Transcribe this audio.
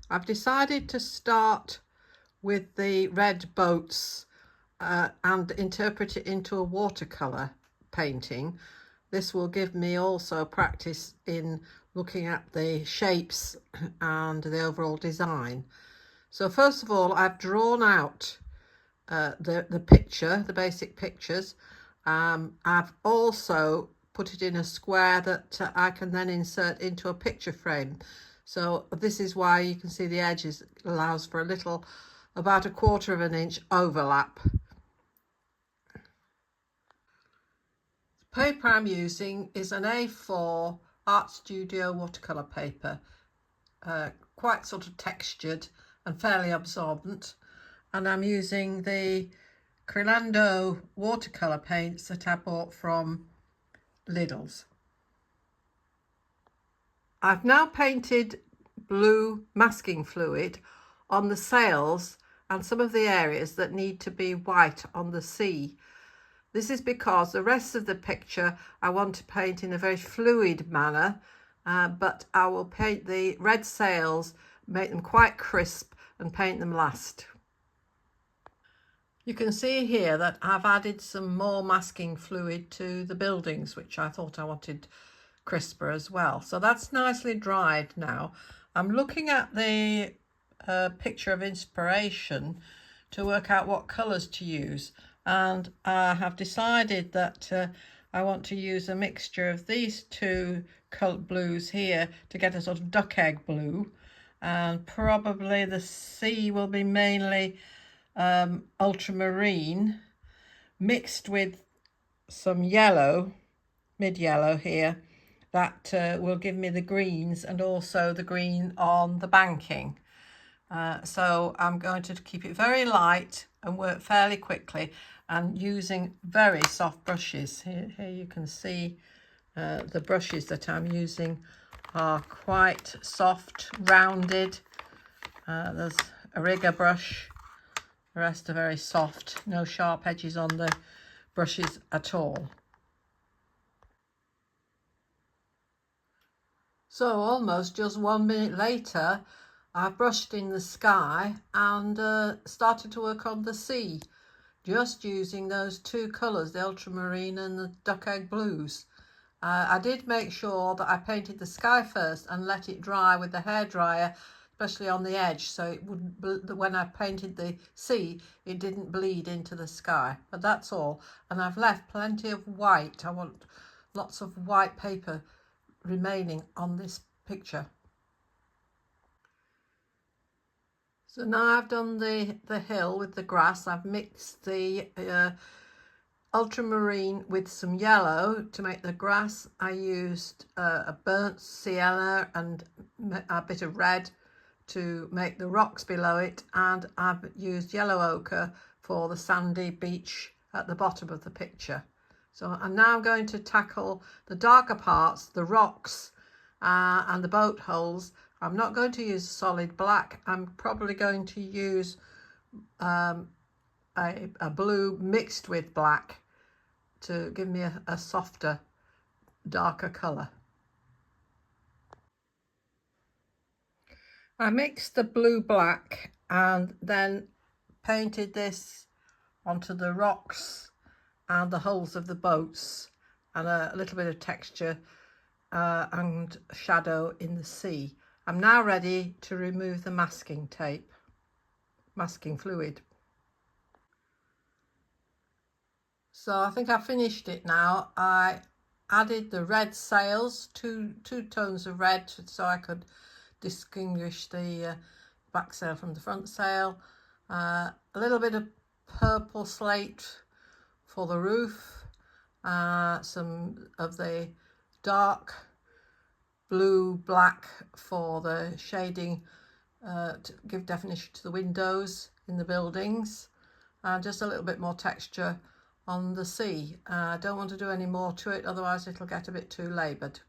I've decided to start with the red boats and interpret it into a watercolour painting. This will give me also practice in looking at the shapes and the overall design. So first of all, I've drawn out the picture, the basic pictures. I've also put it in a square that I can then insert into a picture frame. So this is why you can see the edges allows for a little, about 1/4 of an inch overlap. The paper I'm using is an A4 Art Studio watercolour paper, quite sort of textured and fairly absorbent, and I'm using the acrylic watercolour paints that I bought from Lidl's. I've now painted blue masking fluid on the sails and some of the areas that need to be white on the sea. This is because the rest of the picture I want to paint in a very fluid manner, but I will paint the red sails, make them quite crisp and paint them last. You can see here that I've added some more masking fluid to the buildings, which I thought I wanted crisper as well. So that's nicely dried now. I'm looking at the picture of inspiration to work out what colours to use, and I have decided that I want to use a mixture of these two blues here to get a sort of duck egg blue, and probably the sea will be mainly ultramarine mixed with some yellow, mid-yellow here, that will give me the greens and also the green on the banking. So I'm going to keep it very light and work fairly quickly and using very soft brushes. Here you can see the brushes that I'm using are quite soft, rounded. There's a rigger brush. The rest are very soft, no sharp edges on the brushes at all. So almost just 1 minute later, I've brushed in the sky and started to work on the sea, just using those two colours, the ultramarine and the duck egg blues. I did make sure that I painted the sky first and let it dry with the hairdryer, especially on the edge, so it wouldn't, when I painted the sea, it didn't bleed into the sky. But that's all, and I've left plenty of white. I want lots of white paper remaining on this picture. So now I've done the hill with the grass. I've mixed the ultramarine with some yellow to make the grass. I used a burnt sienna and a bit of red to make the rocks below it, and I've used yellow ochre for the sandy beach at the bottom of the picture. So I'm now going to tackle the darker parts, the rocks and the boat holes. I'm not going to use solid black. I'm probably going to use a blue mixed with black to give me a softer, darker colour. I mixed the blue black and then painted this onto the rocks and the hulls of the boats, and a little bit of texture and shadow in the sea. I'm now ready to remove the masking tape, masking fluid. So I think I finished it now. I added the red sails, two tones of red, so I could distinguish the back sail from the front sail. A little bit of purple slate for the roof, some of the dark blue black for the shading to give definition to the windows in the buildings, and just a little bit more texture on the sea. I don't want to do any more to it, otherwise it'll get a bit too laboured.